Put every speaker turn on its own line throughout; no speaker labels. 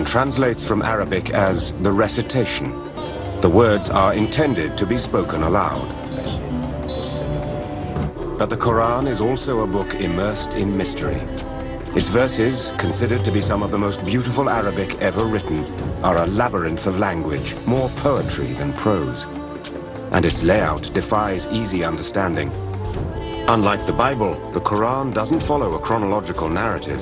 Quran translates from Arabic as the recitation. The words are intended to be spoken aloud. But the Quran is also a book immersed in mystery. Its verses, considered to be some of the most beautiful Arabic ever written, are a labyrinth of language, more poetry than prose. And its layout defies easy understanding. Unlike the Bible, the Quran doesn't follow a chronological narrative.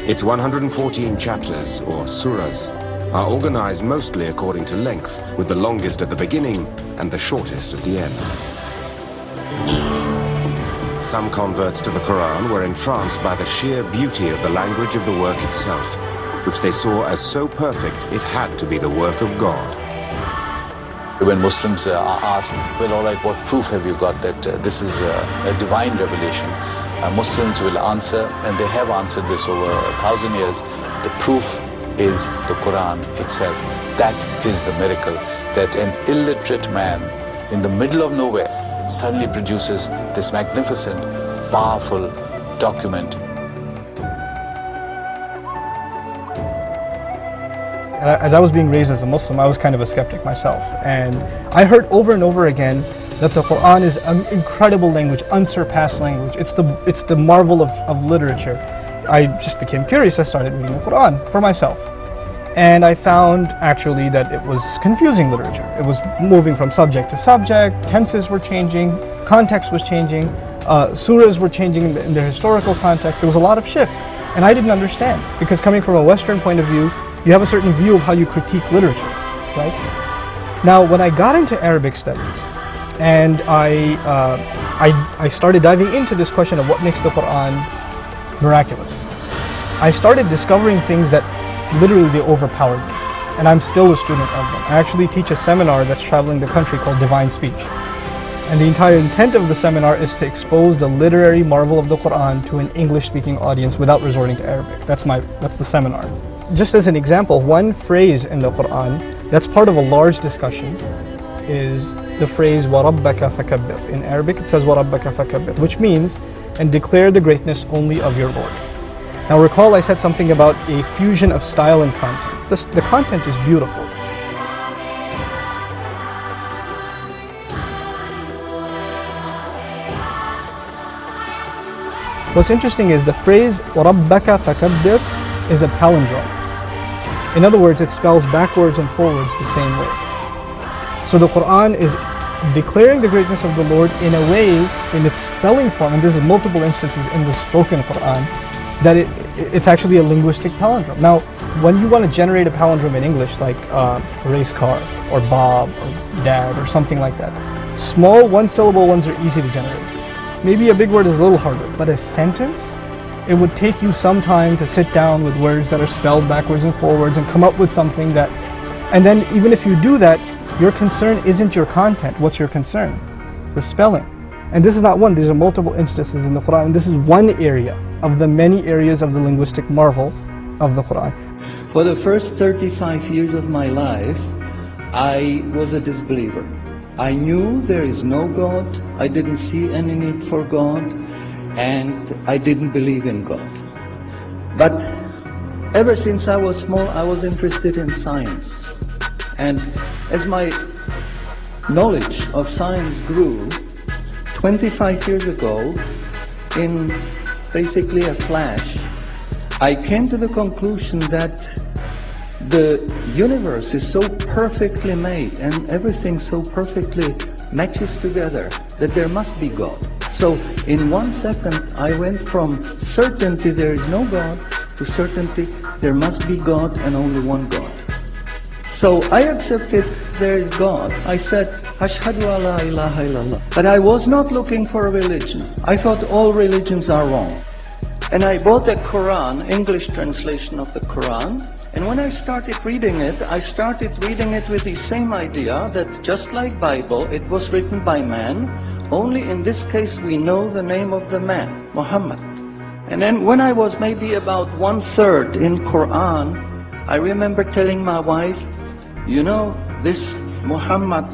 Its 114 chapters, or surahs, are organized mostly according to length, with the longest at the beginning and the shortest at the end. Some converts to the Quran were entranced by the sheer beauty of the language of the work itself, which they saw as so perfect it had to be the work of God.
When Muslims are asked, well, all right, what proof have you got that this is a divine revelation? Muslims will answer, and they have answered this over 1,000 years, the proof is the Quran itself. That is the miracle, that an illiterate man in the middle of nowhere suddenly produces this magnificent, powerful document.
As I was being raised as a Muslim, I was kind of a skeptic myself, and I heard over and over again that the Quran is an incredible language, unsurpassed language. It's the marvel of literature. I just became curious. I started reading the Quran for myself, and I found actually that it was confusing literature. It was moving from subject to subject, tenses were changing, context was changing, surahs were changing in their historical context. There was a lot of shift, and I didn't understand, because coming from a Western point of view, you have a certain view of how you critique literature, right? Now, when I got into Arabic studies, and I started diving into this question of what makes the Quran miraculous, I started discovering things that literally they overpowered me, and I'm still a student of them. I actually teach a seminar that's traveling the country called Divine Speech, and the entire intent of the seminar is to expose the literary marvel of the Quran to an English-speaking audience without resorting to Arabic. That's the seminar. Just as an example, one phrase in the Quran that's part of a large discussion is the phrase وَرَبَّكَ فَكَبِّرْ. In Arabic it says وَرَبَّكَ فَكَبِّرْ, which means, and declare the greatness only of your Lord. Now recall I said something about a fusion of style and content. The content is beautiful. What's interesting is the phrase وَرَبَّكَ فَكَبِّرْ is a palindrome. In other words, it spells backwards and forwards the same way. So the Quran is declaring the greatness of the Lord in a way, in its spelling form, and there's multiple instances in the spoken Quran, that it's actually a linguistic palindrome. Now, when you want to generate a palindrome in English, like race car, or Bob, or Dad, or something like that, small one-syllable ones are easy to generate. Maybe a big word is a little harder, but a sentence, it would take you some time to sit down with words that are spelled backwards and forwards and come up with something that, and then even if you do that, your concern isn't your content. What's your concern? The spelling. And this is not one, these are multiple instances in the Quran. This is one area of the many areas of the linguistic marvel of the Quran.
For the first 35 years of my life, I was a disbeliever. I knew there is no God, I didn't see any need for God, and I didn't believe in God. But ever since I was small, I was interested in science. And as my knowledge of science grew, 25 years ago, in basically a flash, I came to the conclusion that the universe is so perfectly made and everything so perfectly matches together that there must be God. So in 1 second I went from certainty there is no God to certainty there must be God and only one God. So I accepted there is God. I said, Ashhadu alla ilaha illallah. But I was not looking for a religion. I thought all religions are wrong. And I bought the Quran, English translation of the Quran, and when I started reading it with the same idea that just like Bible, it was written by man, only in this case we know the name of the man, Muhammad. And then when I was maybe about 1/3 in Quran, I remember telling my wife, you know, this Muhammad,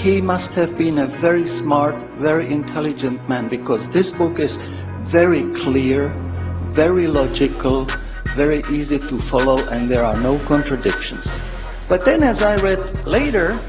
he must have been a very smart, very intelligent man, because this book is very clear, very logical, very easy to follow, and there are no contradictions. But then as I read later,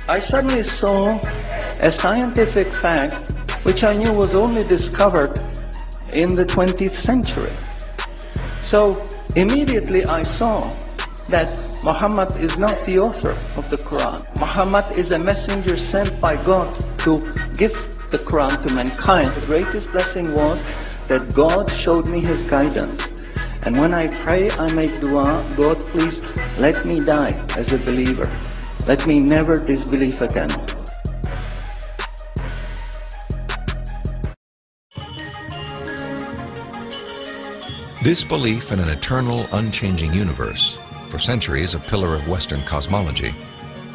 I suddenly saw a scientific fact which I knew was only discovered in the 20th century. So immediately I saw that Muhammad is not the author of the Quran. Muhammad is a messenger sent by God to give the Quran to mankind. The greatest blessing was that God showed me His guidance. And when I pray, I make dua, God, please let me die as a believer. Let me never disbelieve again.
This belief in an eternal, unchanging universe, for centuries a pillar of Western cosmology,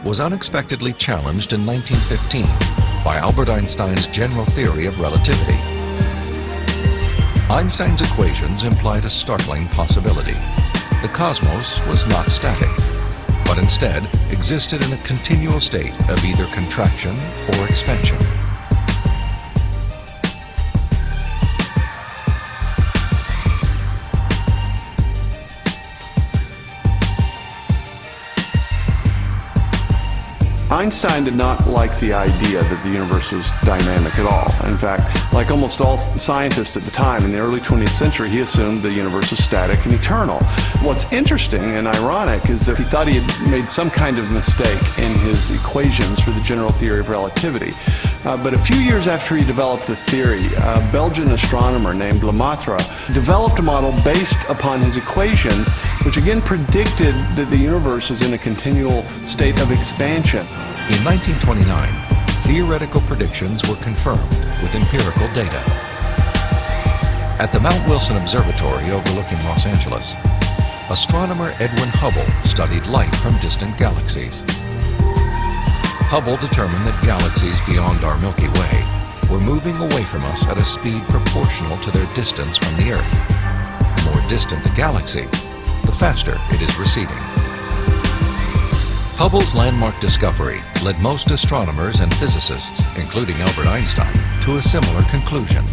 was unexpectedly challenged in 1915 by Albert Einstein's general theory of relativity. Einstein's equations implied a startling possibility. The cosmos was not static, but instead existed in a continual state of either contraction or expansion.
Einstein did not like the idea that the universe was dynamic at all. In fact, like almost all scientists at the time, in the early 20th century, he assumed the universe was static and eternal. What's interesting and ironic is that he thought he had made some kind of mistake in his equations for the general theory of relativity. But a few years after he developed the theory, a Belgian astronomer named Lemaitre developed a model based upon his equations, which again predicted that the universe is in a continual state of expansion.
In 1929, theoretical predictions were confirmed with empirical data. At the Mount Wilson Observatory overlooking Los Angeles, astronomer Edwin Hubble studied light from distant galaxies. Hubble determined that galaxies beyond our Milky Way were moving away from us at a speed proportional to their distance from the Earth. The more distant the galaxy, the faster it is receding. Hubble's landmark discovery led most astronomers and physicists, including Albert Einstein, to a similar conclusion.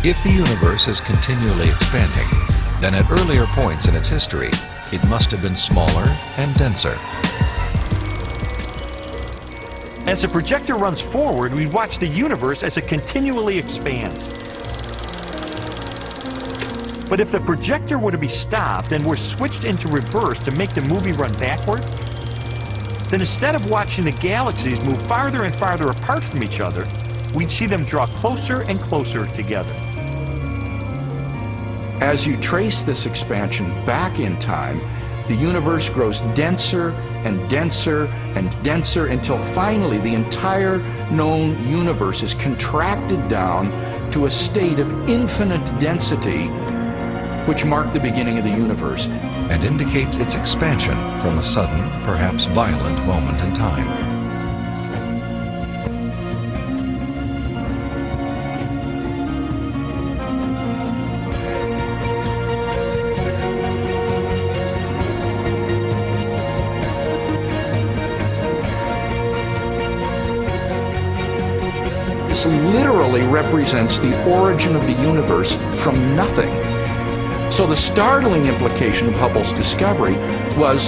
If the universe is continually expanding, then at earlier points in its history, it must have been smaller and denser.
As the projector runs forward, we watch the universe as it continually expands. But if the projector were to be stopped and were switched into reverse to make the movie run backward, then instead of watching the galaxies move farther and farther apart from each other, we'd see them draw closer and closer together.
As you trace this expansion back in time, the universe grows denser and denser and denser until finally the entire known universe is contracted down to a state of infinite density, which marked the beginning of the universe
and indicates its expansion from a sudden, perhaps violent moment in time.
Literally represents the origin of the universe from nothing. So the startling implication of Hubble's discovery was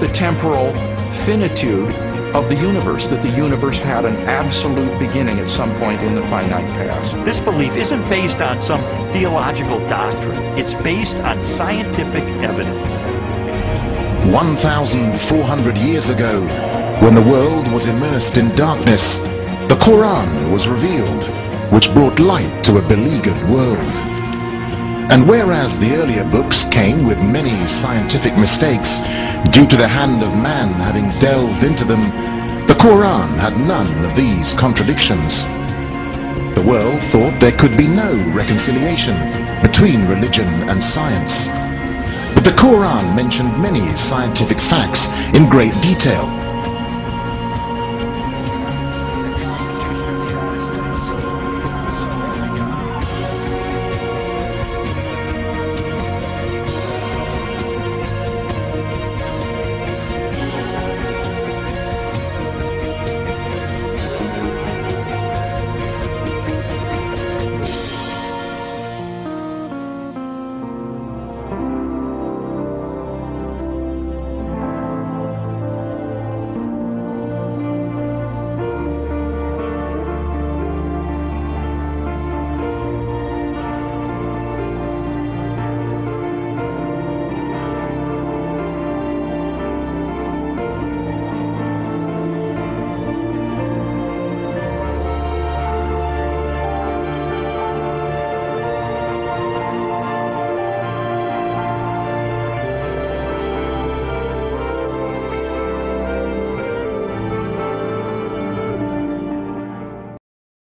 the temporal finitude of the universe, that the universe had an absolute beginning at some point in the finite past.
This belief isn't based on some theological doctrine. It's based on scientific evidence.
1,400 years ago, when the world was immersed in darkness, the QuRan was revealed, which brought light to a beleaguered world. And whereas the earlier books came with many scientific mistakes due to the hand of man having delved into them, the QuRan had none of these contradictions. The world thought there could be no reconciliation between religion and science. But the QuRan mentioned many scientific facts in great detail,